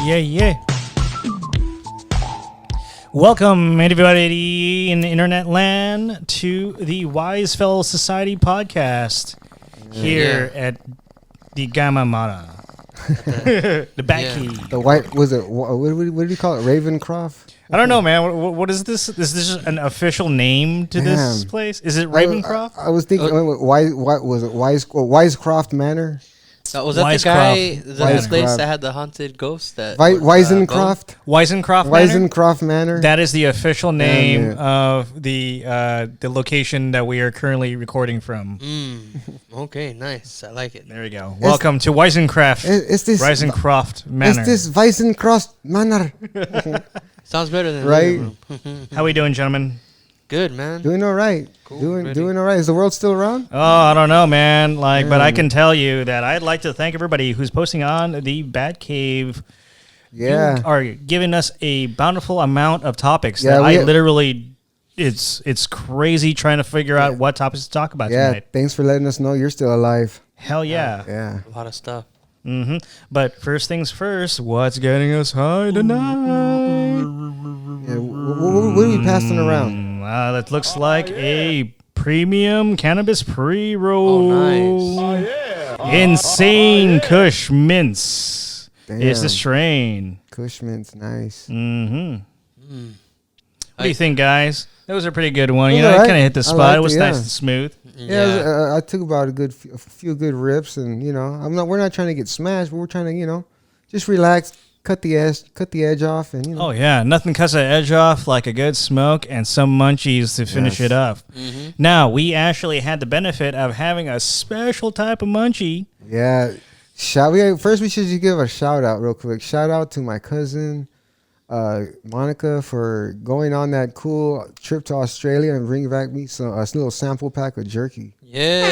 Yeah. Welcome, everybody in internet land, to the Wisefellows Society podcast here at the Gamma Mata. The Batcave. The white, was it, what do you call it? Ravencroft? I don't know, man. What is this? Is this an official name to this place? Is it Ravencroft? I was thinking, what was it? Wisecroft Manor? Was that the guy, the place that had the haunted ghost? Wisencroft? Wisencroft Manor? That is the official name of the location that we are currently recording from. Okay, nice. I like it. There we go. Welcome to Wisencroft. Wisencroft Manor. It's this Wisencroft Manor. Sounds better than right. How we doing, gentlemen? Good, man. Doing all right. Cool, doing all right. Is the world still around? Oh, I don't know, man. But I can tell you that I'd like to thank everybody who's posting on the Batcave. Yeah. You are giving us a bountiful amount of topics that I literally, it's crazy trying to figure out what topics to talk about tonight. Thanks for letting us know you're still alive. Hell yeah. Yeah. A lot of stuff. Mm-hmm. But first things first, what's getting us high tonight? Yeah, what are we passing around? That looks like a premium cannabis pre-roll. Oh, nice. Insane Kush Mints. Damn. It's the strain. Kush Mints, nice. Mm-hmm. What do you think, guys? That was a pretty good one. You know, it kind of hit the spot. It was nice and smooth. Yeah, I took about a few good rips, and we're not trying to get smashed, but we're trying to just relax, cut the edge off, and Oh yeah, nothing cuts the edge off like a good smoke and some munchies to finish it off. Mm-hmm. Now we actually had the benefit of having a special type of munchie. Yeah, first we should give a shout out real quick. Shout out to my cousin Monica for going on that cool trip to Australia and bringing back me a little sample pack of jerky. Yeah.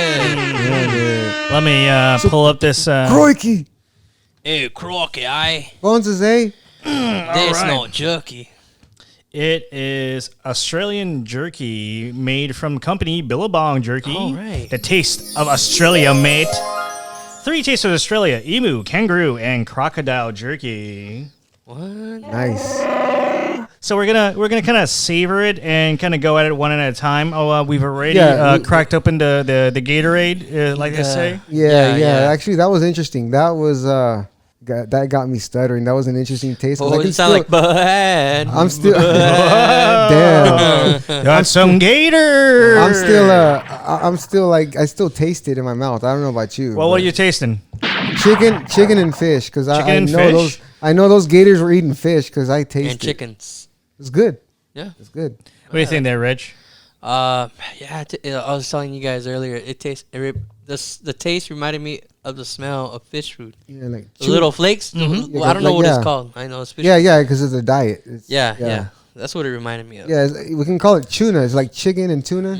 Let me pull up this. Crikey! Hey, crocky, aye. Bones is That's not jerky. It is Australian jerky made from company Billabong Jerky. All right. The taste of Australia, mate. 3 tastes of Australia: emu, kangaroo, and crocodile jerky. What? nice. So we're gonna kind of savor it and kind of go at it one at a time. We've already cracked open the Gatorade, like they say. Yeah. Actually, that was interesting. That was that got me stuttering. That was an interesting taste. Oh, it sound like bad. I'm still damn. Got some Gator. I'm still like I still taste it in my mouth. I don't know about you. Well, what are you tasting? Chicken and fish, because I know those. I know those gators were eating fish because I tasted and chickens. It's good. Yeah, it's good. What do you think there, Rich? I was telling you guys earlier. It tastes. The taste reminded me of the smell of fish food. Yeah, like the little flakes. Mm-hmm. Well, I don't know what it's called. I know it's fish. Yeah, because it's a diet. Yeah. That's what it reminded me of. Yeah, we can call it tuna. It's like chicken and tuna.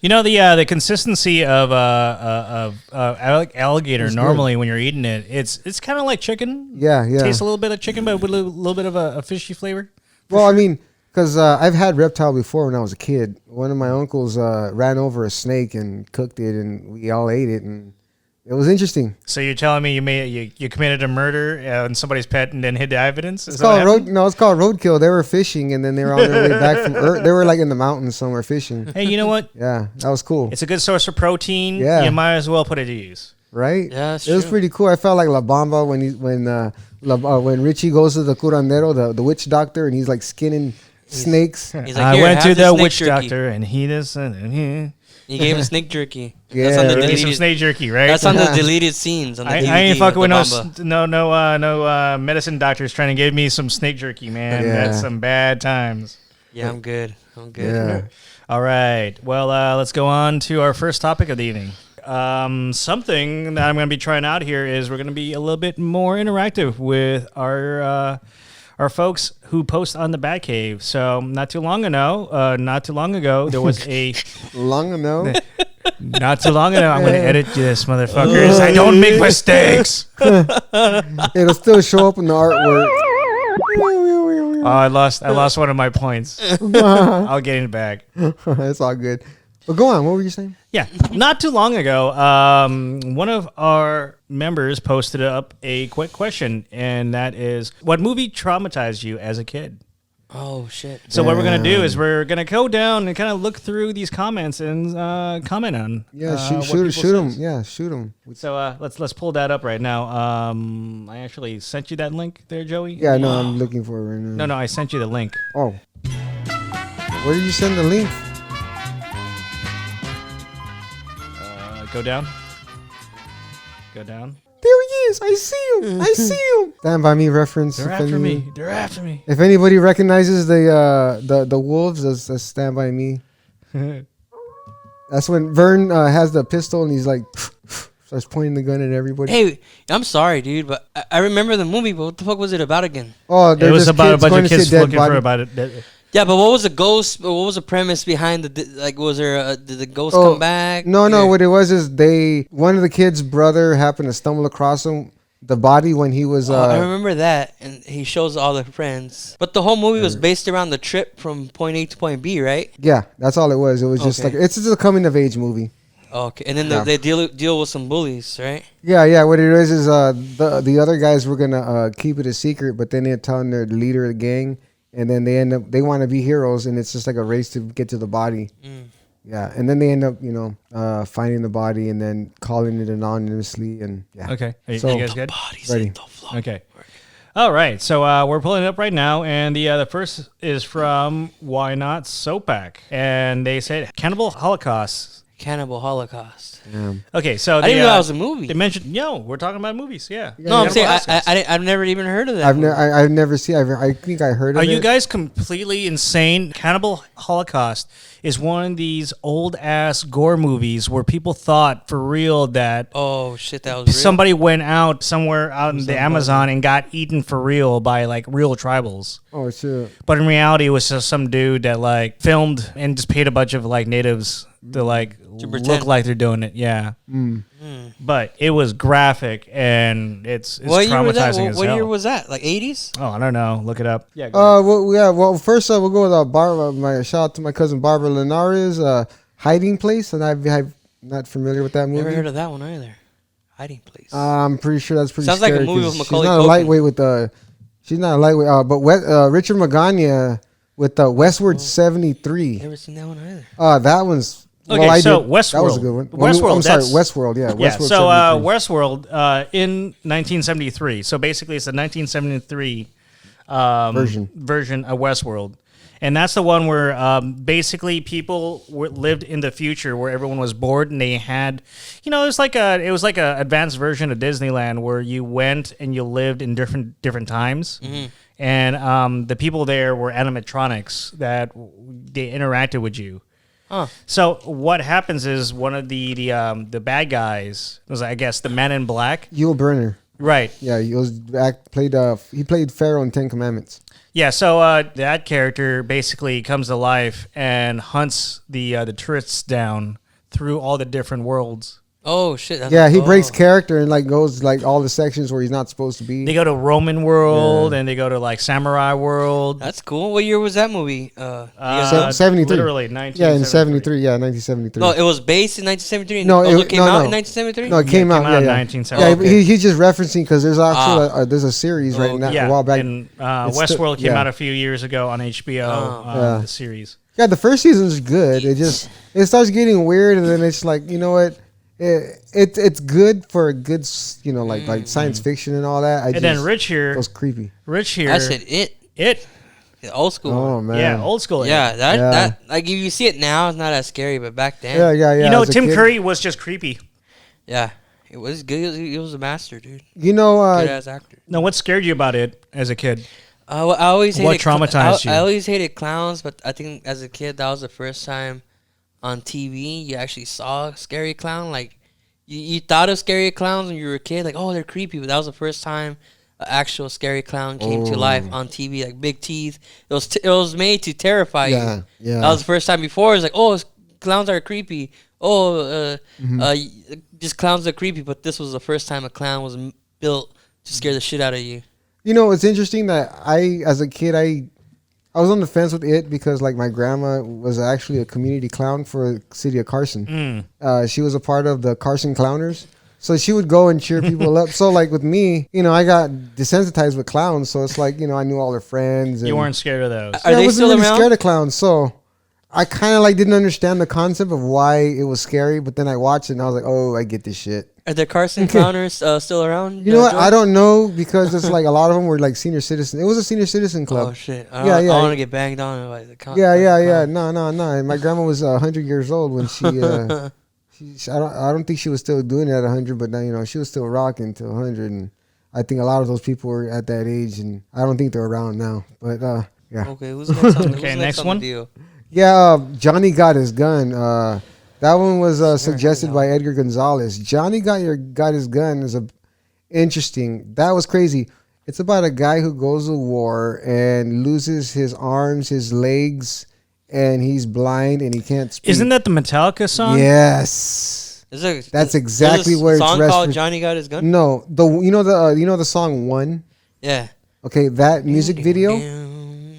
You know the consistency of alligator. It's normally good. When you're eating it, it's kind of like chicken. Yeah. Tastes a little bit of chicken, but with a little bit of a fishy flavor. Well, I mean, because I've had reptile before when I was a kid. One of my uncles ran over a snake and cooked it, and we all ate it, and it was interesting. So you're telling me you committed a murder on somebody's pet and then hid the evidence? It's called roadkill. They were fishing, and then they were on their way back from they were like in the mountains somewhere fishing. Hey, you know what? Yeah, that was cool. It's a good source of protein. Yeah. You might as well put it to use. Right? Yeah, that's it was pretty cool. I felt like La Bamba when Richie goes to the curandero, the witch doctor, and he's like skinning snakes. He's like, I went to the witch doctor, and he just he gave him snake jerky. Yeah, that's on the deleted, some snake jerky, right? That's on the deleted scenes. On the DVD I ain't fucking with no medicine doctors trying to give me some snake jerky, man. Yeah. That's some bad times. Yeah, I'm good. Yeah. All right. Well, let's go on to our first topic of the evening. Something that I'm going to be trying out here is we're going to be a little bit more interactive with our folks who post on the Batcave. So not too long ago, there was a Not too long ago, I'm going to edit this, motherfuckers. I don't make mistakes. It'll still show up in the artwork. Oh, I lost one of my points. I'll get it back. It's all good. But go on. What were you saying? Yeah, not too long ago, one of our members posted up a quick question, and that is, what movie traumatized you as a kid? Oh shit. So what we're gonna do is we're gonna go down and kind of look through these comments and comment on. Yeah, what shoot people them. says. Yeah, shoot them. So let's pull that up right now. I actually sent you that link there, Joey. Yeah, no, I'm looking for it right now. No, I sent you the link. Oh. Where did you send the link? Go down. Go down. There he is. I see him. I see him. Stand by Me reference. They're after me. They're after me. If anybody recognizes the wolves, that's Stand By Me. That's when Vern has the pistol and he's like starts pointing the gun at everybody. Hey, I'm sorry, dude, but I remember the movie, but what the fuck was it about again? Oh, It was about a bunch of kids looking for about it. Yeah, but what was the ghost? What was the premise behind was there did the ghost come back? No. What it was is one of the kids' brother happened to stumble across the body when he was. I remember that, and he shows all the friends. But the whole movie was based around the trip from point A to point B, right? Yeah, that's all it was. It was just like it's just a coming of age movie. Okay, and then they deal with some bullies, right? Yeah. What it is the other guys were gonna keep it a secret, but then they're telling their leader of the gang. And then they want to be heroes, and it's just like a race to get to the body. Yeah, and then they end up, finding the body and then calling it anonymously, and yeah. Okay, you So- guys good? Ready. Okay. All right, so we're pulling it up right now, and the first is from Why Not Sopak, and they said Cannibal Holocaust. Cannibal Holocaust. Yeah. Okay, so I didn't know that was a movie. They mentioned, we're talking about movies, yeah. No, I'm saying Cannibal Holocaust. I've never even heard of that. I've never seen. I think I heard of it. Are you guys completely insane? Cannibal Holocaust is one of these old ass gore movies where people thought for real that Oh shit, that was real? somebody went out somewhere out in the Amazon and got eaten for real by like real tribals. Oh shit. But in reality, it was just some dude that like filmed and just paid a bunch of like natives to like look like they're doing it. Yeah. But it was graphic and it's traumatizing as What hell. year was that? Like 80s? Oh, I don't know. Look it up. Yeah. Well, first we'll go with Barbara. My shout out to my cousin Barbara Linares, Hiding Place, and I'm not familiar with that movie. Never heard of that one either. Hiding Place. I'm pretty sure that's pretty. Sounds like a scary movie 'cause with Macaulay She's not Culkin. a lightweight with She's not a lightweight. But Richard Magana with Westward 73. Never seen that one either. That one's. Okay, well, so That Westworld. was a good one. Westworld. I'm sorry, that's- Westworld. Yeah. Yeah, Westworld so 73. Westworld in 1973. So basically, it's the 1973 version of Westworld, and that's the one where basically people lived in the future where everyone was bored and they had, it was like a advanced version of Disneyland where you went and you lived in different times. And the people there were animatronics that they interacted with you. So what happens is one of the bad guys was, I guess, the Man in Black. Yul Brynner. Right. Yeah, he played Pharaoh in Ten Commandments. Yeah. So that character basically comes to life and hunts the tourists down through all the different worlds. Oh shit. He breaks character and goes all the sections where he's not supposed to be. They go to Roman world and they go to like Samurai world. That's cool. What year was that movie? 73. Literally 1973. Yeah, in 73. Yeah, 1973. No, it was based in 1973. No, it came out no. in 1973. No, it came out. in Yeah. 1973. Yeah, he's just referencing because there's actually there's a series right now a while back. And Westworld came out a few years ago on HBO. The series. Yeah, the first season's good. It starts getting weird, and then it's like, you know what? It's good for a good, like science fiction and all that. Then Rich here. It was creepy. Rich here. I said it. The old school. Oh man. Yeah, old school. Yeah, that like if you see it now, it's not as scary, but back then, Yeah. As a Tim kid- Curry was just creepy. yeah, it was good. He was a master, dude. Good Ass actor. No, what scared you about it as a kid? I always hated What traumatized you? I always hated clowns, but I think as a kid that was the first time on TV you actually saw a scary clown. Like you thought of scary clowns when you were a kid, like, oh, they're creepy, but that was the first time an actual scary clown came to life on TV, like big teeth. It was made to terrify you. Yeah. That was the first time. Before it was like, oh, clowns are creepy. Just clowns are creepy. But this was the first time a clown was built to scare the shit out of you. It's interesting that as a kid, I I was on the fence with it because like my grandma was actually a community clown for the city of Carson. She was a part of the Carson Clowners. So she would go and cheer people up. So like with me, I got desensitized with clowns. So it's like, I knew all their friends. And You weren't scared of those. Are I they wasn't still really around? scared of clowns. So I kind of like didn't understand the concept of why it was scary. But then I watched it and I was like, oh, I get this shit. Are the Carson Clowners still around? You know what? Joe? I don't know because it's like a lot of them were like senior citizens. It was a senior citizen club. Oh shit! Yeah. I want to get banged on by the Yeah. No. And my grandma was 100 years old when she. I don't think she was still doing it at 100, but now she was still rocking till 100, and I think a lot of those people were at that age, and I don't think they're around now. But yeah. Okay, who's next on, Okay, who's next on one? the deal? Yeah, Johnny Got His Gun. That one was suggested by Edgar Gonzalez. Johnny Got His Gun is interesting. That was crazy. It's about a guy who goes to war and loses his arms, his legs, and he's blind and he can't speak. Isn't that the Metallica song? Yes. That's exactly where it's song called Johnny Got His Gun? No, the song One. Yeah. Okay, that music video.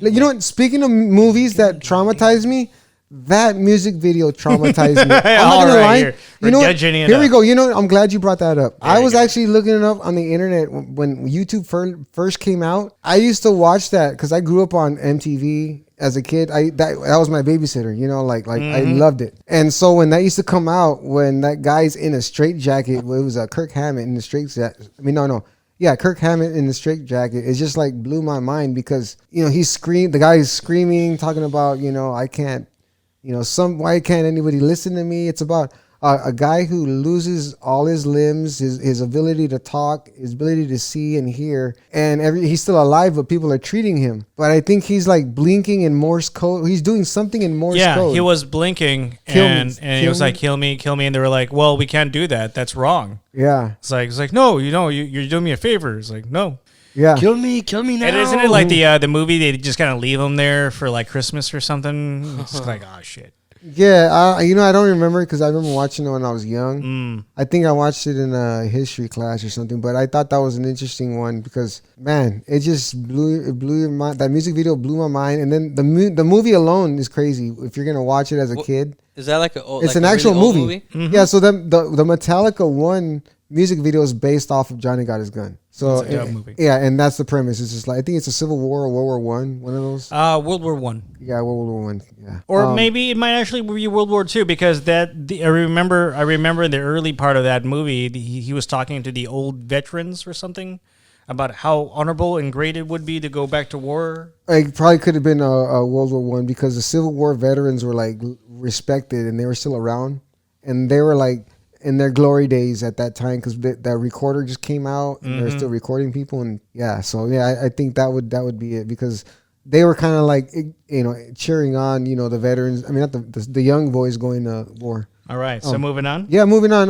Like, what? Speaking of movies that traumatized me, that music video traumatized me. I'm not gonna lie. We're judging it Here we up. go. I'm glad you brought that up. I you was go. actually looking it up on the internet when YouTube first came out. I used to watch that because I grew up on MTV as a kid. That was my babysitter. I loved it. And so when that used to come out, when that guy's in a straitjacket, it was Kirk Hammett in the straitjacket. No. Yeah, Kirk Hammett in the straitjacket. It just like blew my mind because the guy is screaming, talking about I can't. Why can't anybody listen to me? It's about a guy who loses all his limbs, his ability to talk, his ability to see and hear, and he's still alive, but people are treating him. But I think he's like blinking in Morse code. He's doing something in Morse code. Yeah, he was blinking and he was like, kill me. And they were like, well, we can't do that. That's wrong. Yeah. It's like, no, you're doing me a favor. It's like, no. Yeah. Kill me now. And isn't it like the movie, they just kind of leave him there for like Christmas or something? It's like, oh, shit. Yeah, I don't remember because I remember watching it when I was young. I think I watched it in a history class or something, but I thought that was an interesting one because, man, it just blew your mind. That music video blew my mind, and then the movie alone is crazy. If you're gonna watch it as a kid, is that like it's an a actual really old movie. Mm-hmm. Yeah, so the Metallica One music video is based off of Johnny Got His Gun. So It's a dope movie. Yeah, and that's the premise. It's just like I think it's a Civil War or World War One of those. World War One. Yeah, World War One. Yeah, Or maybe it might actually be World War II because I remember in the early part of that movie, he was talking to the old veterans or something about how honorable and great it would be to go back to war. It probably could have been a World War One because the Civil War veterans were like respected and they were still around, and they were like in their glory days at that time because that recorder just came out and they're still recording people, and I think that would be it because they were kind of like cheering on the veterans. I mean, not the young boys going to war. All right, so moving on. Yeah, moving on.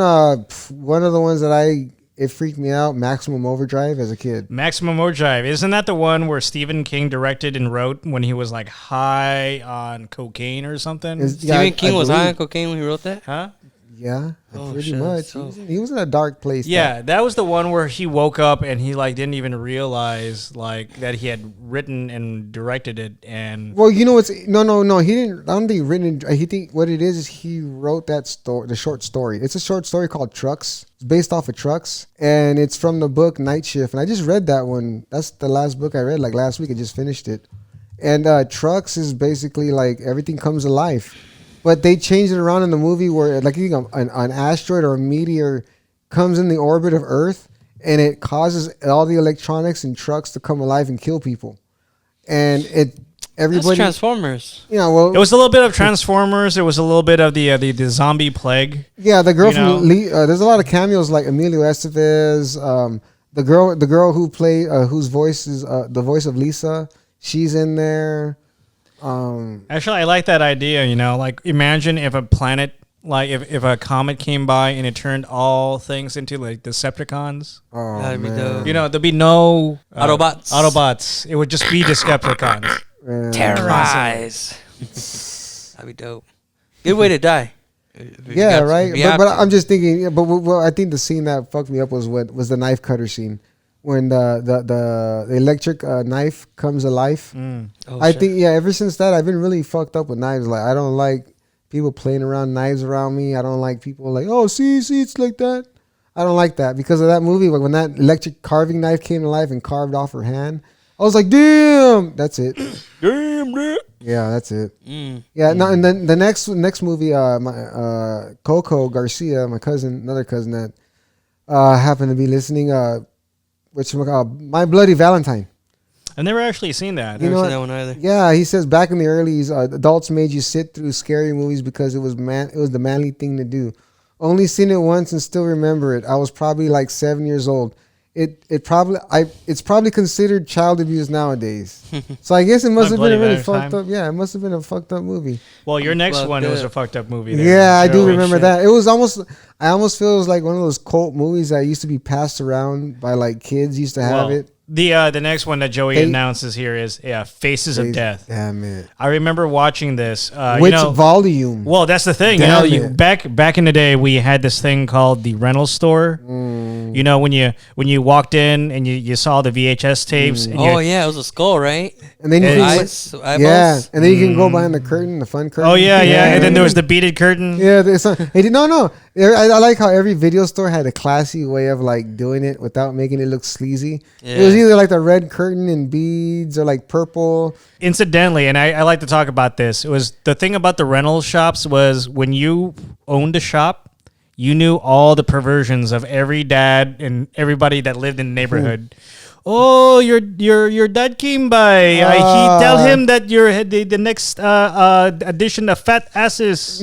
One of the ones that it freaked me out, Maximum Overdrive as a kid. Maximum Overdrive. Isn't that the one where Stephen King directed and wrote when he was like high on cocaine or something? Stephen King was high on cocaine when he wrote that? Huh? Yeah, Oh, pretty shit, much. so- He was in a dark place. Yeah, that was the one where he woke up and he like didn't even realize like that he had written and directed it and Well, it's no. He didn't. I don't think he written. He think what it is he wrote that story, the short story. It's a short story called Trucks. It's based off of Trucks, and it's from the book Night Shift. And I just read that one. That's the last book I read like last week. I just finished it. And Trucks is basically like everything comes to life. But they changed it around in the movie where like you think an asteroid or a meteor comes in the orbit of Earth and it causes all the electronics and trucks to come alive and kill people. And everybody That's Transformers. well, it was a little bit of Transformers. It was a little bit of the zombie plague. yeah, the girl from there's a lot of cameos like Emilio Estevez, the girl who played whose voice is the voice of Lisa. She's in there. Actually, I like that idea. Like imagine if a planet, like if a comet came by and it turned all things into like Decepticons. Oh, That'd be man. dope. There'd be no Autobots. It would just be Decepticons. Man. Terrorize. That'd be dope. Good way to die. Yeah, got- right. if you have But to. I'm just thinking. Yeah, but I think the scene that fucked me up was the knife cutter scene. when the electric knife comes alive. Oh, I shit. think ever since that I've been really fucked up with knives. Like I don't like people playing around knives around me. I don't like people like, oh, see, it's like that. I don't like that because of that movie. Like when that electric carving knife came to life and carved off her hand, I was like, damn, that's it. Damn, dude. Yeah, that's it. Mm. Yeah, no, and then the next movie, my Coco Garcia, my cousin, another cousin that happened to be listening, which My Bloody Valentine. I've never actually seen that. You Never know seen what? that one either. Yeah, he says back in the earlys, adults made you sit through scary movies because it was the manly thing to do. Only seen it once and still remember it. I was probably like 7 years old. It's probably considered child abuse nowadays. So I guess it must My have been a Bloody really fucked Valentine. up. Yeah, it must have been a fucked up movie. Well, your next Fucked one, it was up. a fucked up movie. There. Yeah, I do Joey. remember shit. that. It was almost. I almost feel it was like one of those cult movies that used to be passed around by like kids used to have Well, it. the next one that Joey Hey. announces here is Faces of Death. Damn it. I remember watching this. Which volume? Well, that's the thing. Damn You know, it. back in the day, we had this thing called the rental store. You know, when you walked in and you saw the VHS tapes. And Oh yeah, it was a skull, right? And then you Hey. can, Eyeballs. yeah, and then you can go behind the curtain, the fun curtain. Oh yeah, and then there was the beaded curtain. Yeah, no. I like how every video store had a classy way of like doing it without making it look sleazy. It was Yeah. either like the red curtain and beads or like purple. Incidentally, and I like to talk about this. It was the thing about the rental shops was when you owned a shop, you knew all the perversions of every dad and everybody that lived in the neighborhood. Oh, your dad came by. He tell him that the next edition of Fat Asses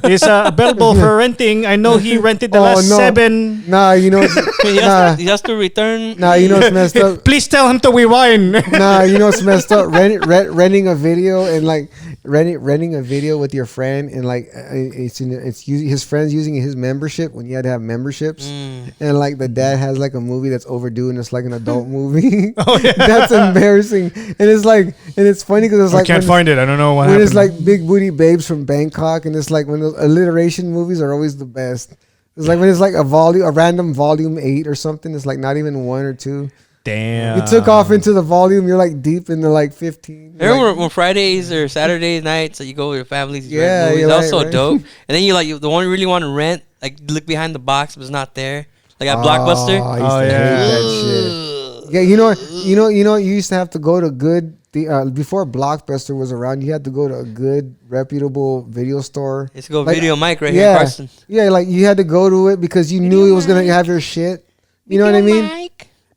is available for renting. I know he rented the Oh, last no. 7. Nah, you know, He has to return. nah, you know what's messed up. Please tell him to rewind. Nah, you know what's messed up? Renting a video and like renting a video with your friend and like it's using his friends using his membership when you had to have memberships and like the dad has like a movie that's overdue and it's like an adult movie. That's embarrassing. And it's funny because it's I like can't find it. I don't know what when happened. it's like big booty babes from Bangkok and it's like when those alliteration movies are always the best. It's like when it's like a random volume 8 or something. It's like not even 1 or 2. Damn. You took off into the volume. You're like deep into like 15. You're Remember like, when Fridays or Saturday nights that you go with your families? You Yeah, rent movies? you're That was right, so right. dope. And then the one you really want to rent, like look behind the box, but it's not there. Like at Blockbuster. I used Oh, to yeah. hate that shit. Yeah, you used to have to go to good before Blockbuster was around. You had to go to a good reputable video store. It's go Like, Video Mike right here in Carson. Yeah, like you had to go to it because you knew it was gonna have your shit. You know what I mean?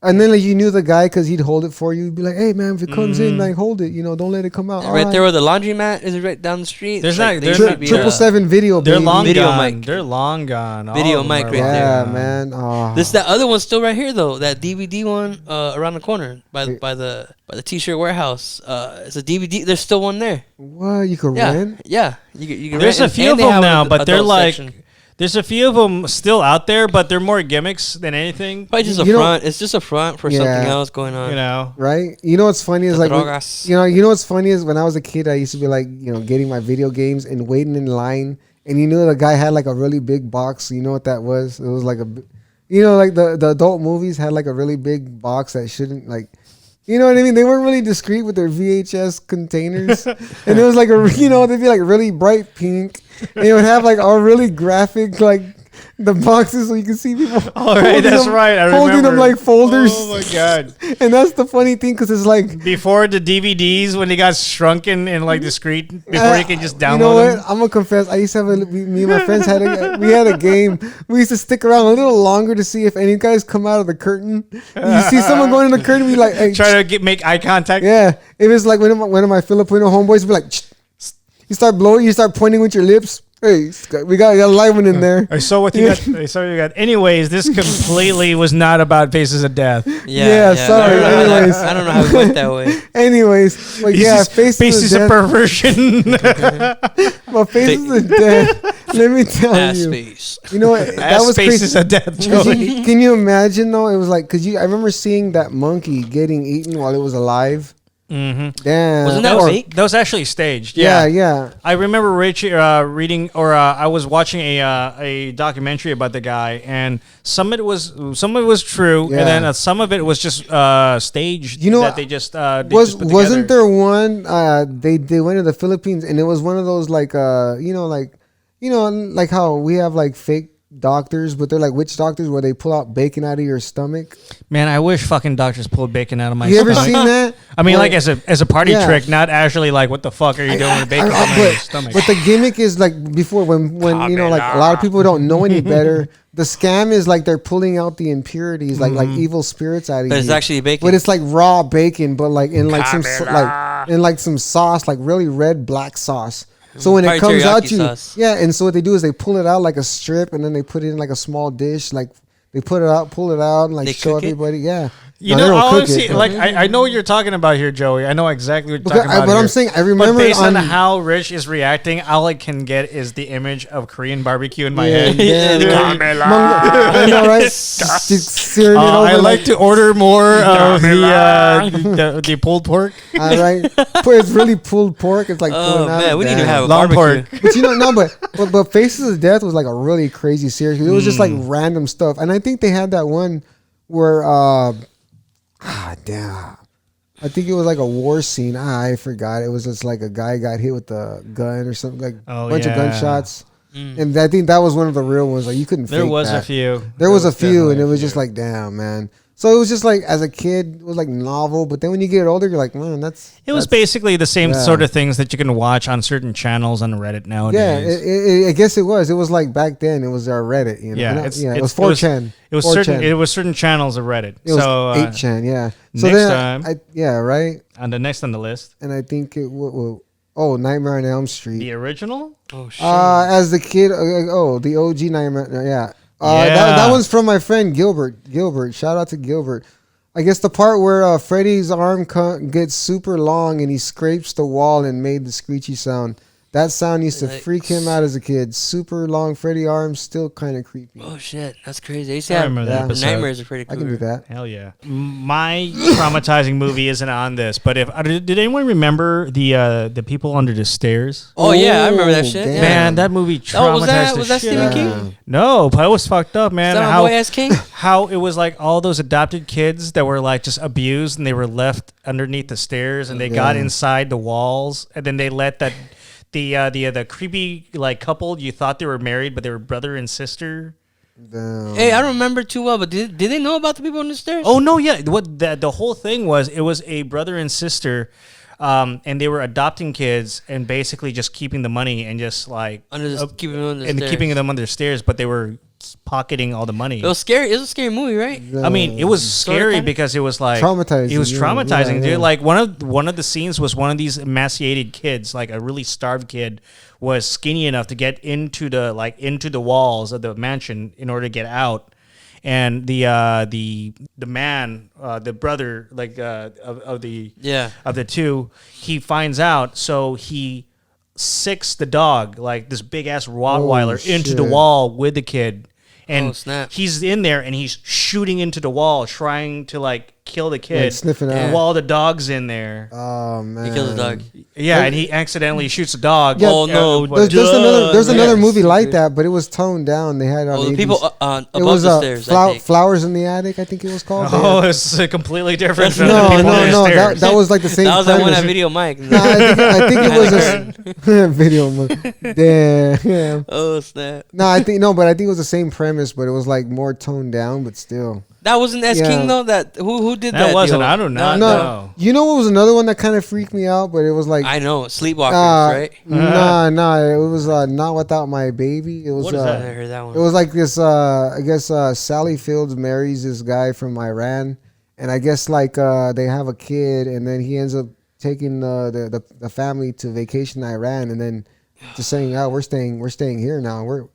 And then like you knew the guy because he'd hold it for you. He'd be like, "Hey man, if it comes in, like hold it. You know, don't let it come out." And right there where the laundromat is, right down the street. There's It's like not- there there's used not- to be Triple a- seven video. They're baby. long Video gone. mic. They're long gone. All Video of them mic are right long there. Yeah, gone. man. Oh. That other one's still right here though. That DVD one around the corner by the T-shirt warehouse. It's a DVD. There's still one there. What you could Yeah, rent? yeah. You can There's a rent, few and of they them have now, an but they're adult like section. there's a few of them still out there, but they're more gimmicks than anything. Probably just a You know- front. It's just a front for Yeah. something else going on. You know, Right? You know what's funny is The like when- drogas. you know what's funny is when I was a kid I used to be like getting my video games and waiting in line and you knew the guy had like a really big box. You know what that was? It was like like the adult movies had like a really big box that shouldn't like. You know what I mean? They weren't really discreet with their VHS containers, and it was like they'd be like really bright pink, and it would have like a really graphic like the boxes so you can see people. all right, holding that's them- right. I holding remember them like folders. Oh my god! And that's the funny thing because it's like Before the DVDs, when they got shrunken and like discreet, before you can just download You know what? them. I'm gonna confess. I used to have me and my friends had a game. We used to stick around a little longer to see if any guys come out of the curtain. You see someone going in the curtain, we like, hey, Try to make eye contact. yeah. If it's like one of my Filipino homeboys, be like, you start blowing, you start pointing with your lips. Hey, we got a live one in there. I saw what you got. I saw what you got. Anyways, this completely was not about Faces of Death. Yeah, sorry, anyways. I don't know how it went that way. Anyways, but yeah, Faces of Death. Perversion. But Faces of Death. Let me tell Ass you. face. You know what? That Ass was Faces crazy. of Death, Joey. Can you imagine though? It was like I remember seeing that monkey getting eaten while it was alive. Mm-hmm. Damn. Wasn't that fake? That was actually staged. Yeah. I remember reading, or I was watching a documentary about the guy, and some of it was true, Yeah. and then some of it was just staged. You know, that they just they Was just put wasn't together. there one? They went to the Philippines, and it was one of those like like how we have like fake doctors, but they're like witch doctors where they pull out bacon out of your stomach. Man, I wish fucking doctors pulled bacon out of my You ever stomach. seen that? I mean, Where- like as a party Yeah. trick, not actually like what the fuck are you doing with bacon out of your stomach? But the gimmick is like before when like a lot of people don't know any better. The scam is like they're pulling out the impurities, like evil spirits out of you. But it's actually bacon. But it's like raw bacon, but like in like some sauce, like really red black sauce. So when it Probably comes out, teriyaki sauce. and so what they do is they pull it out like a strip, and then they put it in like a small dish, like they pull it out, and like They show cook it? everybody. Yeah, You No, they know, don't cook honestly, it, like I know what you're talking about here, Joey. I know exactly what you're Because talking about. but I'm here. saying I remember But based on on how Rich is reacting, all I can get is the image of Korean barbecue in my Yeah, head. yeah, The yeah. Carmela. I know, right? Just searing it over. I like to order more of the pulled pork. All right, it's really pulled pork. It's like Oh pulling out. man, we need to Damn. have a Long barbecue. pork. But you know, no, but Faces of Death was like a really crazy series. It was just like random stuff, and I think they had that one where damn. I think it was like a war scene. I forgot. It was just like a guy got hit with a gun or something, like a bunch of gunshots. And I think that was one of the real ones. Like you couldn't. There fake was that. a few. There was a few, definitely and it a was few. just like, damn, man. So it was just like, as a kid, it was like novel. But then when you get older, you're like, man, that's. It was that's- basically the same yeah. sort of things that you can watch on certain channels on Reddit nowadays. Yeah, I guess it was. It was like back then. It was our Reddit. You know? Yeah, It was 4chan. It was 4chan. certain. It was certain channels of Reddit. It was so 8chan. Yeah. So next then time- right. on the next on the list, And I think it. Nightmare on Elm Street. the original. Oh shit. As the kid, the OG Nightmare. Yeah. Yeah. That one's from my friend Gilbert. Shout out to Gilbert. I guess the part where Freddy's arm gets super long and he scrapes the wall and made the screechy sound. That sound used to freak him out as a kid. Super long Freddy arms, still kind of creepy. Oh shit, that's crazy. I used to I have remember that Yeah. episode. nightmares are pretty I cool. can do that. Hell yeah! My traumatizing movie isn't on this, but if did anyone remember the people under the stairs? Oh yeah, I remember that shit. damn. Yeah. Man, that movie traumatized was the that shit Stephen out of King? me. No, but it was fucked up, man. Is that my How boy S King? how it was like all those adopted kids that were like just abused and they were left underneath the stairs and they got inside the walls and then they let that the creepy like couple, you thought they were married but they were brother and sister. Damn. Hey, I don't remember too well, but did they know about the people on the stairs? Oh no, yeah. What the whole thing was, it was a brother and sister, and they were adopting kids and basically just keeping the money and just like keeping them on the and stairs. keeping them under stairs, but they were pocketing all the money. It was scary. It was a scary movie, right? I mean, it was Sorta, scary kinda? because it was like Traumatizing, It was yeah. traumatizing, Yeah, dude. yeah. Like one of the scenes was one of these emaciated kids, like a really starved kid, was skinny enough to get into the walls of the mansion in order to get out. And the man, the brother, like of the two, he finds out, so he sicks the dog, like this big ass Rottweiler, into the shit. wall with the kid. And Oh, snap. he's in there and he's shooting into the wall, trying to like kill the kid, Like sniffing out. while the dog's in there. Oh man. He killed the dog. Yeah, and he accidentally shoots the dog. Yeah. Oh no! There's another Yes. movie like that, but it was toned down. They had it on Oh, the 80s. people above It was the stairs. I think. Flowers in the Attic. I think it was called. Oh, it's completely different from the no, people no, on the no. stairs. That was like the same. That was that one premise. at Video Mike. No, I think it was a video. Damn. Oh snap! No, but I think it was the same premise, but it was like more toned down, but still. That wasn't S Yeah. King though. That who did that? That wasn't. deal? I don't know. No, you know what was another one that kind of freaked me out, but it was like I know Sleepwalkers, right? It was Not Without My Baby. It was What is I that? heard that one. it was like this I guess Sally Fields marries this guy from Iran, and I guess like they have a kid, and then he ends up taking the family to vacation to Iran, and then just saying, "Oh, we're staying here now." We're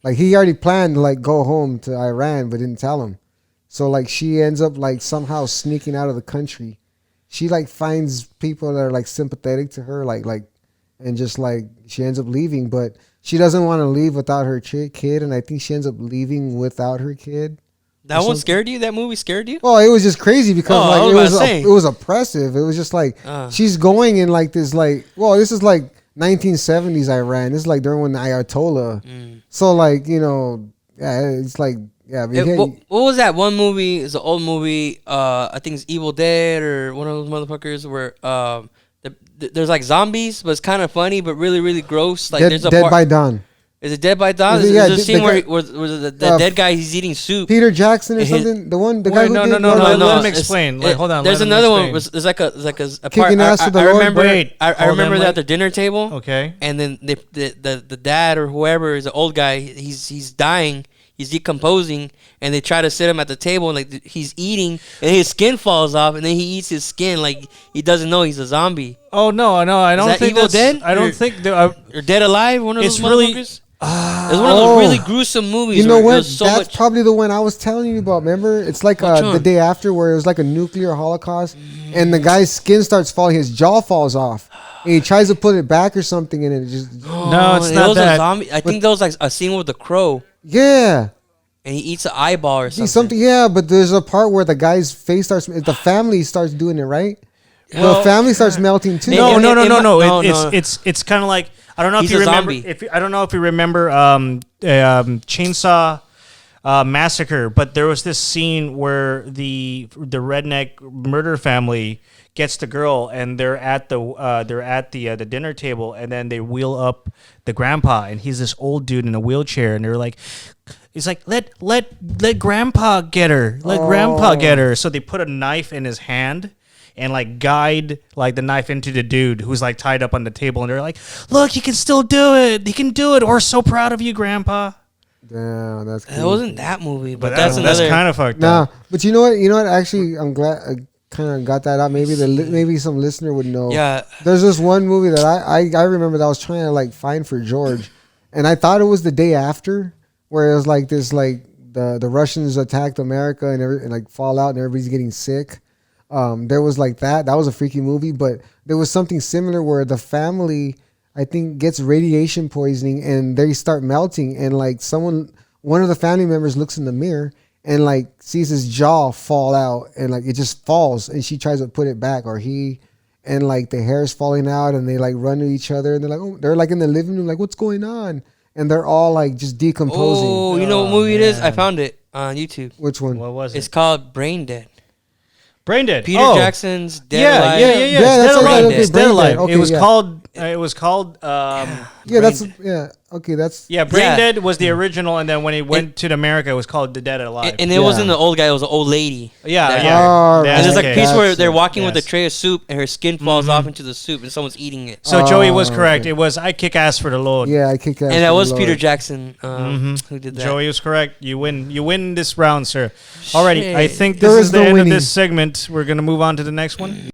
like he already planned to like go home to Iran, but didn't tell him. So like she ends up like somehow sneaking out of the country. She like finds people that are like sympathetic to her, like and just like she ends up leaving, but she doesn't want to leave without her kid, and I think she ends up leaving without her kid, That one scared you? That movie scared you? Well, it was just crazy because I was it was oppressive. It was just like she's going in like this this is like 1970s Iran. This is like during when the Ayatollah. So like it's like what was that one movie? It's an old movie. I think it's Evil Dead or one of those motherfuckers where there's like zombies, but it's kind of funny, but really really gross. Like there's a Dead part, by Dawn. Is it Dead by Dawn? There's a scene where the dead guy, he's eating soup. Peter Jackson or something. The guy who did. No. Let me explain. Hold on. There's another one. There's like a Kicking part. ass with the I Lord. remember. Wait, I remember that at the dinner table. Okay. And then the dad or whoever is an old guy. He's dying. He's decomposing, and they try to sit him at the table, and like he's eating, and his skin falls off, and then he eats his skin like he doesn't know he's a zombie. Oh no, I don't that think Evil Dead? I don't think Or Dead Alive. One of those really- motherfuckers. It's one of those really gruesome movies. You know where what? there's so That's much. probably the one I was telling you about. Remember? It's like Which the one? day after where it was like a nuclear holocaust, and the guy's skin starts falling, his jaw falls off, and he tries to put it back or something, and it just No, it's it not was a that. zombie. I think there was like a scene with the crow, yeah. and he eats an eyeball or something. Something, yeah, but there's a part where the guy's face the family starts doing it, right? Well, the family starts melting too. No. No. It's kind of like I don't know if He's you a remember. zombie. I don't know if you remember Chainsaw Massacre, but there was this scene where the redneck murder family gets the girl, and they're at the dinner table, and then they wheel up the grandpa, and he's this old dude in a wheelchair, and they're like. He's like, let grandpa get her. Let grandpa get her. So they put a knife in his hand and like guide like the knife into the dude who's like tied up on the table. And they're like, look, he can still do it. He can do it. We're so proud of you, grandpa. Damn, that's cool. It wasn't that movie, but that's another. kind of fucked Nah, up. but you know what? Actually, I'm glad I kind of got that out. Maybe maybe some listener would know. Yeah. There's this one movie that I remember that I was trying to like find for George, and I thought it was the day after. Where it was like this, like the Russians attacked America and like fallout and everybody's getting sick. There was like that. That was a freaky movie, but there was something similar where the family, I think, gets radiation poisoning and they start melting. And like one of the family members looks in the mirror and like sees his jaw fall out and like it just falls. And she tries to put it back, and like the hair is falling out and they like run to each other and they're like, oh, they're like in the living room, like, what's going on? And they're all like just decomposing. Oh, you know what movie it is? I found it on YouTube. Which one? What was it? It's called Brain Dead. Brain Dead. Peter Jackson's Dead Alive. Yeah. Yeah, It's that's Dead okay, Alive. okay, It's Brain Dead Dead. Alive. Okay, It was yeah. called. Okay, that's Yeah, Brain Yeah. Dead was the original, and then when it went to America, it was called The Dead Alive. And it wasn't the old guy, it was an old lady. yeah. That- Oh, That's And there's like a okay. piece where That's they're it. walking with a Yes. tray of soup and her skin falls off into the soup and someone's eating it. So Joey was Oh, correct. okay. It was I kick ass for the Lord. yeah, I kicked ass. And that for was the Peter Lord. Jackson who did that. Joey was correct. You win. You win this round, sir. Alrighty, I Shit. think There this is is the no end winning. of this segment. We're gonna move on to the next one.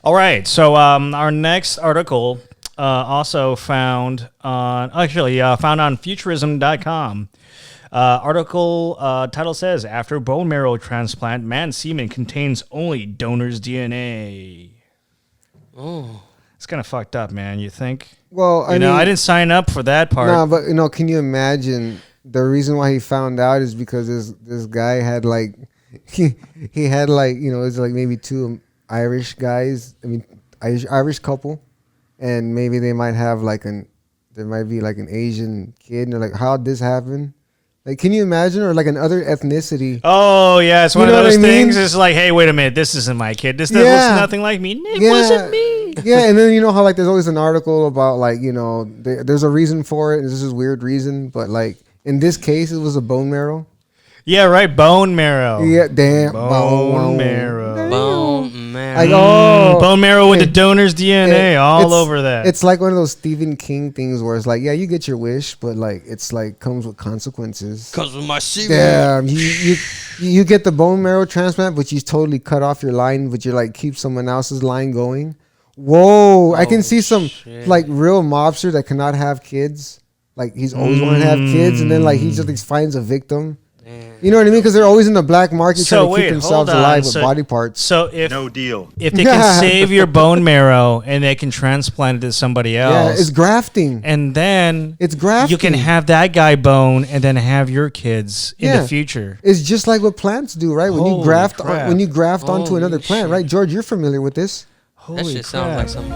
All right. So our next article also found on futurism.com. Article title says, after bone marrow transplant, man's semen contains only donor's DNA. Oh. It's kind of fucked up, man. You think? Well, I didn't sign up for that part. Nah, but can you imagine the reason why he found out is because this guy had like he had like it's like maybe two Irish guys. I mean, Irish couple, and maybe they might have there might be like an Asian kid, and they're like, how'd this happen? Like, can you imagine, or like another ethnicity? Oh yeah, it's one You know of what those I mean? things. It's like, hey, wait a minute, this isn't my kid. This looks Yeah. nothing like me. It wasn't me. Yeah, and then you know how like there's always an article about like there's a reason for it, and this is a weird reason, but like in this case, it was a bone marrow. Yeah, right. Bone marrow. Yeah, damn. Bone marrow. Bone marrow. Like, oh, Bone marrow with the it- donor's DNA all it's- over that. It's like one of those Stephen King things where it's like, yeah, you get your wish, but like it's like comes with consequences. Because of my semen. Damn, you get the bone marrow transplant, but you totally cut off your line, but you like keep someone else's line going. Whoa, I can see some shit. like real mobster that cannot have kids. Like he's always wanted to have kids, and then like he just like, finds a victim. You know what I mean? Because they're always in the black market So trying to wait, keep themselves hold on. alive with So- body parts. So if No deal. if they can save your bone marrow and they can transplant it to somebody Yeah, else, it's grafting. and then It's grafting. you can have that guy bone and then have your kids in Yeah. the future. It's just like what plants do, right? When Holy you graft, crap. onto Holy another plant, shit. right? George, you're familiar with this, Holy That shit sounds like some.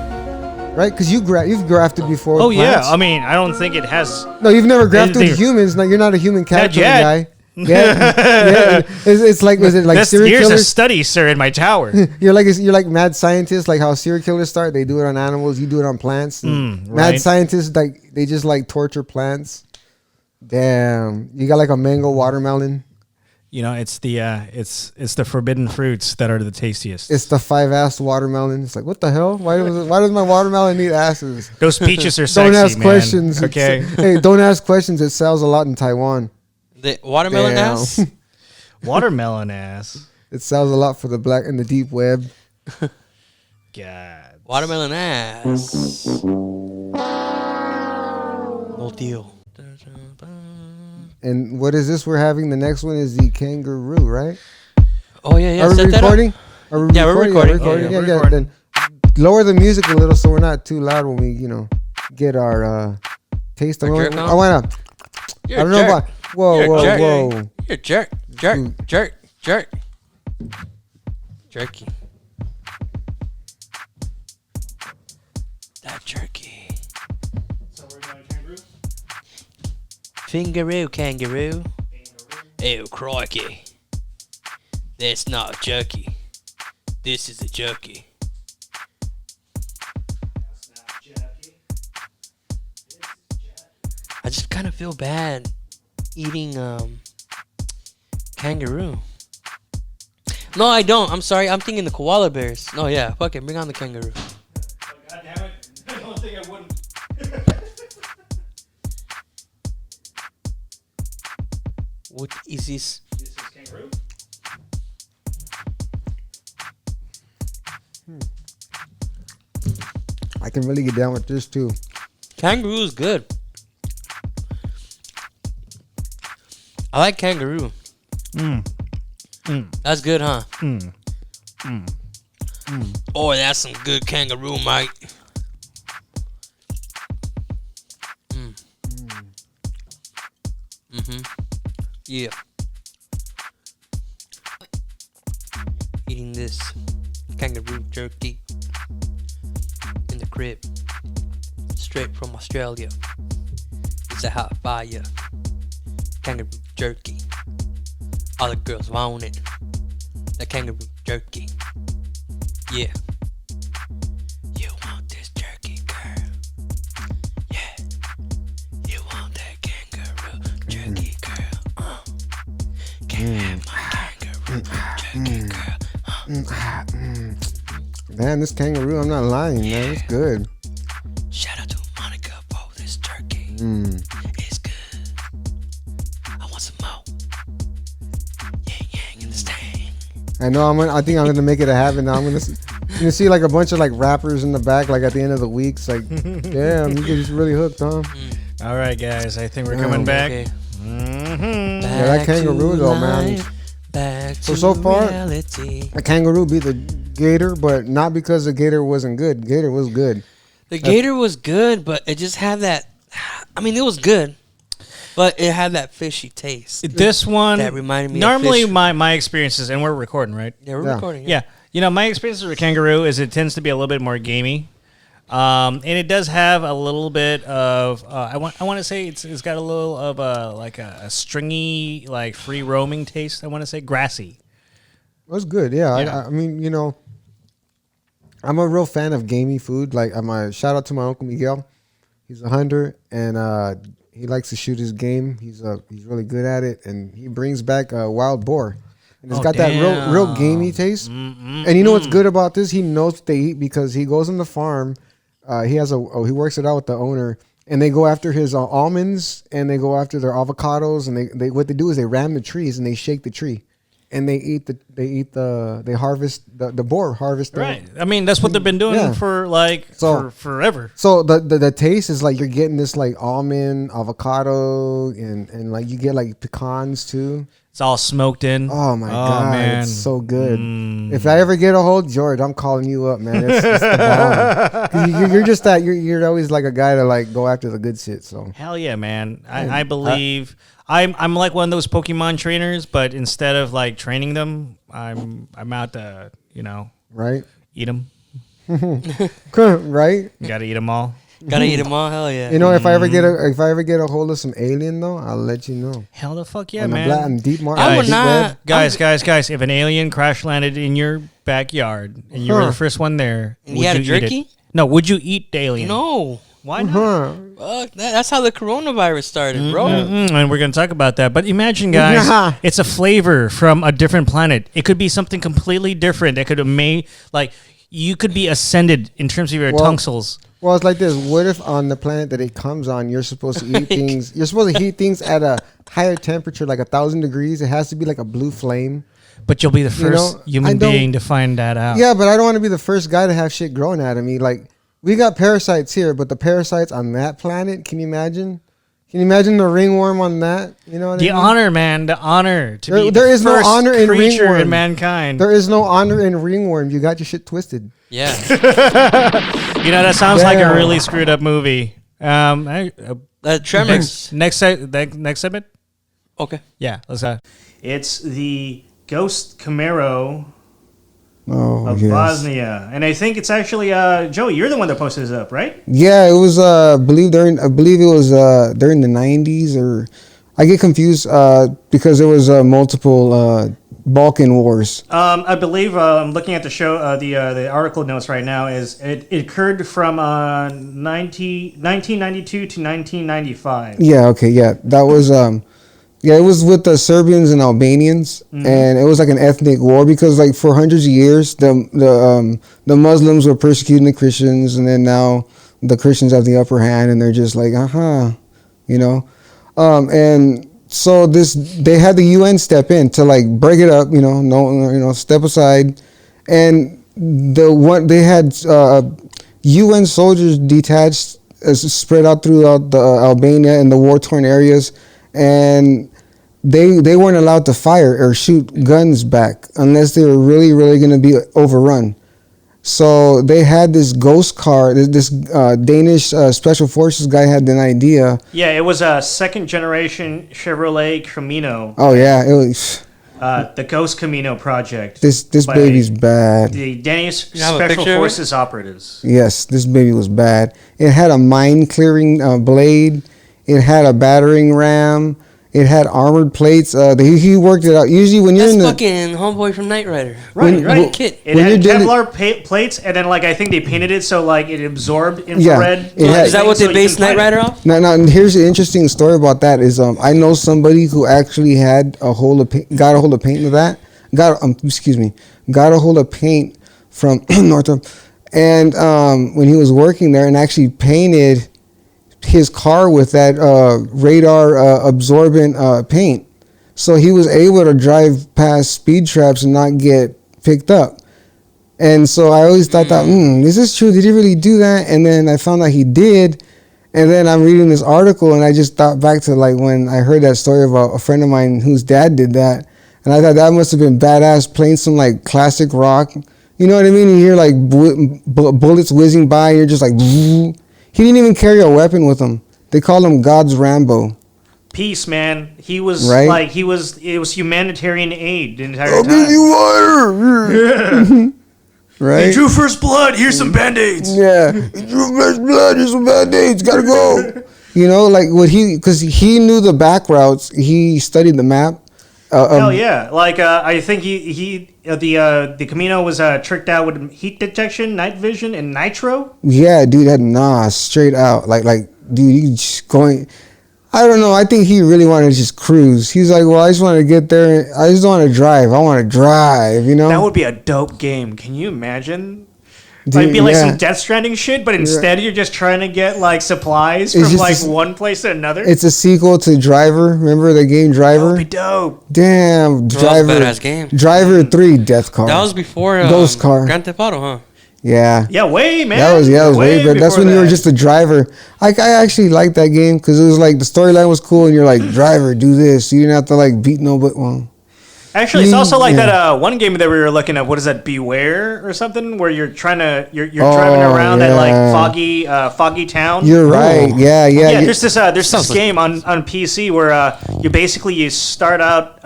right? Because you've grafted before. With Oh yeah, plants. I mean, I don't think it has. No, you've never grafted Anything- with humans. No, you're not a human caterpillar yet. guy. Yeah. It's like, is it like That's serial years of killers? study, sir, in my tower. You're like mad scientists, like how serial killers start. They do it on animals. You do it on plants. Mad right. scientists, like they just like torture plants. Damn, you got like a mango watermelon. You know, it's the forbidden fruits that are the tastiest. It's the 5-ass watermelon. It's like, what the hell? Why does my watermelon need asses? Those peaches are sexy, Don't ask man. questions. Okay. Hey, don't ask questions. It sells a lot in Taiwan. The watermelon Damn. ass? Watermelon ass. It sells a lot for the black and the deep web. God. Watermelon ass. No deal. And what is this we're having? The next one is the kangaroo, right? Oh, yeah. Are we Set that up. recording? Are we Yeah, we're recording. Yeah, Yeah, we're yeah. recording. Then lower the music a little so we're not too loud when we, get our taste. Our jerk on? I want to. You're I a don't know jerk. about. Whoa, You're a whoa, jerk. whoa. You're a jerk. Jerk. Jerky. That jerky. So we're going kangaroo? Kangaroo. Ew, crikey. That's not a jerky. This is a jerky. I just kind of feel bad eating kangaroo. No, I don't. I'm sorry. I'm thinking the koala bears. No, yeah. Fuck it. Bring on the kangaroo. Oh, God damn it. I don't think I wouldn't. What is this? This is kangaroo? I can really get down with this too. Kangaroo is good. I like kangaroo. That's good, huh? Oh, that's some good kangaroo, mate. Yeah. Eating this kangaroo jerky in the crib, straight from Australia. It's a hot fire. Kangaroo jerky. All the girls want it. The kangaroo jerky. Yeah. You want this jerky, girl. Yeah. You want that kangaroo jerky, girl. Can you have my kangaroo jerky, girl. Man, this kangaroo, I'm not lying, man. It's good. Shout out to Monica for this jerky. It's good. I want some more. Yang in the stand. I know. I think I'm gonna make it a habit now. I'm gonna see like a bunch of like rappers in the back, like at the end of the week. It's like, damn, you get just really hooked, huh? All right, guys. I think we're coming back. Okay. Mm-hmm. Yeah, that kangaroo though, man. Back So to far, reality. a kangaroo beat the gator, but not because the gator wasn't good. Gator was good. The gator was good, but it just had that. I mean, it was good, but it had that fishy taste. This one That reminded me of normally fish. my experiences, and we're recording, right? Yeah, we're Yeah. recording. Yeah. You know, my experiences with kangaroo is it tends to be a little bit more gamey. And it does have a little bit of I want to say it's got a little of a stringy, like free roaming taste. I want to say grassy. It was good. Yeah. Yeah. I mean, I'm a real fan of gamey food. Like, I'm a shout out to my uncle Miguel. He's a hunter and he likes to shoot his game. He's really good at it, and he brings back a wild boar. And it's got that real gamey taste. And you know what's good about this? He knows what they eat because he goes on the farm. He works it out with the owner, and they go after his almonds and they go after their avocados, and they what they do is they ram the trees and they shake the tree. and they harvest the boar harvest. Right. I mean, that's what they've been doing for for forever. So the taste is like you're getting this like almond, avocado, and like you get like pecans too. It's all smoked in. Oh my god, man. it's so good. If I ever get a hold, George, I'm calling you up, man. It's the bomb. You're just that. You're always like a guy to like go after the good shit. So hell yeah, man. I believe I'm like one of those Pokemon trainers, but instead of like training them, I'm out to right, eat them. Right. You gotta eat them all. Gotta eat them all. Hell yeah. You know, if I ever get a hold of some alien though, I'll let you know. Hell the fuck yeah, On man. Deep mark. I would not. Guys. If an alien crash landed in your backyard and you were the first one there, And you had a eat it? jerky? No, would you eat the alien? No. Why not? Fuck, that's how the coronavirus started, bro. And we're going to talk about that. But imagine, guys, it's a flavor from a different planet. It could be something completely different. It could like you could be ascended in terms of your tonsils. Well, it's like this. What if on the planet that it comes on, you're supposed to eat things? You're supposed to heat things at a higher temperature, like 1,000 degrees. It has to be like a blue flame. But you'll be the first human being to find that out. Yeah, but I don't want to be the first guy to have shit growing out of me. Like, we got parasites here, but the parasites on that planet, can you imagine? Can you imagine the ringworm on that? You know what I mean? Honor, man. The honor to be there the is no first honor in creature ringworm. in mankind. There is no honor in ringworm. You got your shit twisted. Yeah. That sounds like a really screwed up movie. Tremors. Next segment? Okay. Yeah, let's It's the Ghost Camaro of Bosnia, and I think it's actually Joey. You're the one that posted this up, right? Yeah, it was I believe it was during the 90s, or I get confused because there was multiple Balkan wars. I believe I'm looking at the show. The article notes right now is it occurred from 1992 to 1995. Yeah. Okay. Yeah, that was it was with the Serbians and Albanians, and it was like an ethnic war because like for hundreds of years the Muslims were persecuting the Christians, and then now the Christians have the upper hand, and they're just like and so they had the UN step in to like break it up, step aside, and they had UN soldiers detached, spread out throughout the Albania and the war-torn areas, and they weren't allowed to fire or shoot guns back unless they were really, really going to be overrun. So they had this ghost car. This Danish special forces guy had an idea. Yeah, it was a second generation Chevrolet Camino. Oh yeah, it was the Ghost Camino project. This baby's bad. The Danish Special Forces operatives. Yes, this baby was bad. It had a mine clearing blade. It had a battering ram. It had armored plates. He worked it out. Usually when you're fucking homeboy from Knight Rider. Right. Kit. It had Kevlar plates, and then like I think they painted it so like it absorbed infrared. Yeah, is that what they based Knight Rider off? Now, here's the interesting story about that is I know somebody who actually had got a hold of paint of that. Got a hold of paint from Northrop, and when he was working there and actually painted his car with that radar absorbent paint, so he was able to drive past speed traps and not get picked up. And so I always thought that, is this true? Did he really do that? And then I found out he did. And then I'm reading this article, and I just thought back to like when I heard that story about a friend of mine whose dad did that, and I thought that must have been badass, playing some like classic rock. You know what I mean? You hear like bullets whizzing by, and you're just like. He didn't even carry a weapon with him. They called him God's Rambo. Peace, man. He was right? it was humanitarian aid the entire I'll time. give you water. Right? He drew first blood. Here's some Band-Aids. Yeah. He drew first blood. Here's some Band-Aids. Gotta go. Because he knew the back routes. He studied the map. Hell yeah! Like I think the Camino was tricked out with heat detection, night vision, and nitro. Yeah, dude, straight out. Like, dude, you just going. I don't know. I think he really wanted to just cruise. He's like, well, I just want to get there. I just want to drive. I want to drive. That would be a dope game. Can you imagine? Like be like yeah. some Death Stranding shit, but instead you're just trying to get like supplies It's from just like this- one place to another. It's a sequel to Driver. Remember the game That Driver? would be dope. Damn, That was a Driver. badass game. Driver 3 Death Car. That was before Ghost Car. Grand Theft Auto, huh? yeah. Yeah, way man. That was way better. That's before when you were that. just a driver. I actually liked that game because it was like the storyline was cool and you're like driver, do this. You didn't have to like beat no but well. Actually, it's also like yeah. that one game that we were looking at. What is that? Beware or something, where you're trying to you're Oh, driving around that like yeah. foggy town. You're right. Yeah. Yeah, you- there's this game on PC where you start out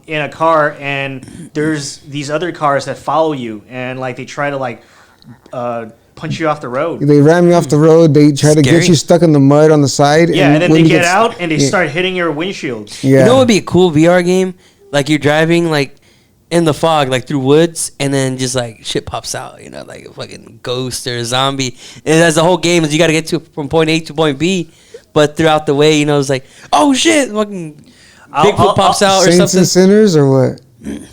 in a car and there's these other cars that follow you and like they try to like punch you off the road. They ran me off the road. They try to get Scary. you stuck in the mud on the side. Yeah, and then when they you get out and they yeah. start hitting your windshields. Yeah. You know what would be a cool VR game? Like you're driving like in the fog, like through woods, and then just like shit pops out. You know, like a fucking ghost or a zombie. And that's the whole game is you got to get to from point A to point B. But throughout the way, you know, it's like, oh shit, fucking Bigfoot pops out or Saints something. and Sinners or what?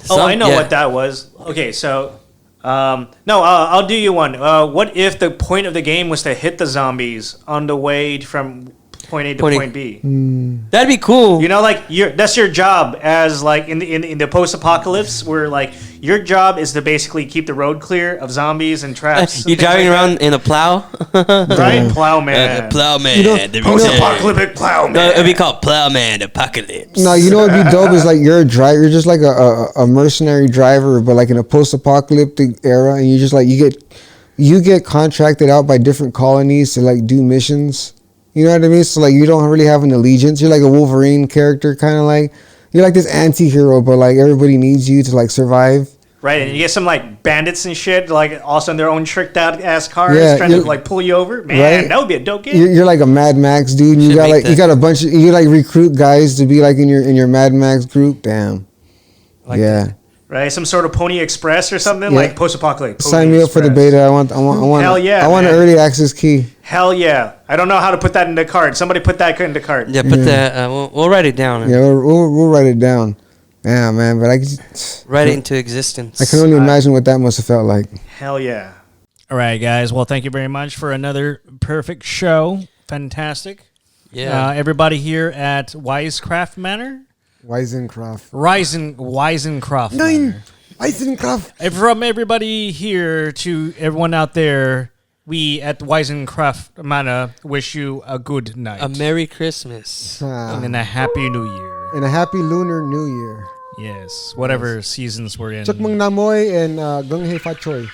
Oh, I know Yeah. what that was. Okay, so no, I'll do you one. What if the point of the game was to hit the zombies on the way from point A to Point A. point B? That'd be cool. You know, like that's your job as like in the post-apocalypse, where like your job is to basically keep the road clear of zombies and traps. You're driving around in a plow. right? Plowman. Plowman. You know- Post-apocalyptic plowman. No, it'd be called Plowman Apocalypse. No, you know what'd be dope is like you're a driver. You're just like a mercenary driver, but like in a post-apocalyptic era, and you just like you get contracted out by different colonies to like do missions. You know what I mean? So like you don't really have an allegiance. You're like a Wolverine character, kind of like you're like this anti-hero, but like everybody needs you to like survive. Right, and you get some like bandits and shit, like also in their own tricked out ass cars, Yeah, trying to you're- like pull you over. Man, Right. that would be a dope game. You're like a Mad Max dude. And you Should got make like that. you got a bunch of you like recruit guys to be like in your Mad Max group. Damn. Like yeah. Right, some sort of Pony Express or something Yeah. like post-apocalyptic. Sign Pony me up for the Express. beta. I want Hell yeah, I want an man. early access key. Hell yeah! I don't know how to put that in the cart. Somebody put that in the cart. Yeah, put that. We'll write it down. Yeah, we'll write it down. Yeah, man, but Write it into existence. I can only imagine what that must have felt like. Hell yeah! All right, guys. Well, thank you very much for another perfect show. Fantastic. Yeah. Everybody here at Wisecraft Manor. Weisencraft. Wisencraft Manor. Weisencraft. And from everybody here to everyone out there, we at Wisencraft Manor wish you a good night. A Merry Christmas. and a Happy New Year. And a happy Lunar New Year. Yes, whatever seasons we're in. Chuk Mung Namoy and Gung Hei Fa Choi.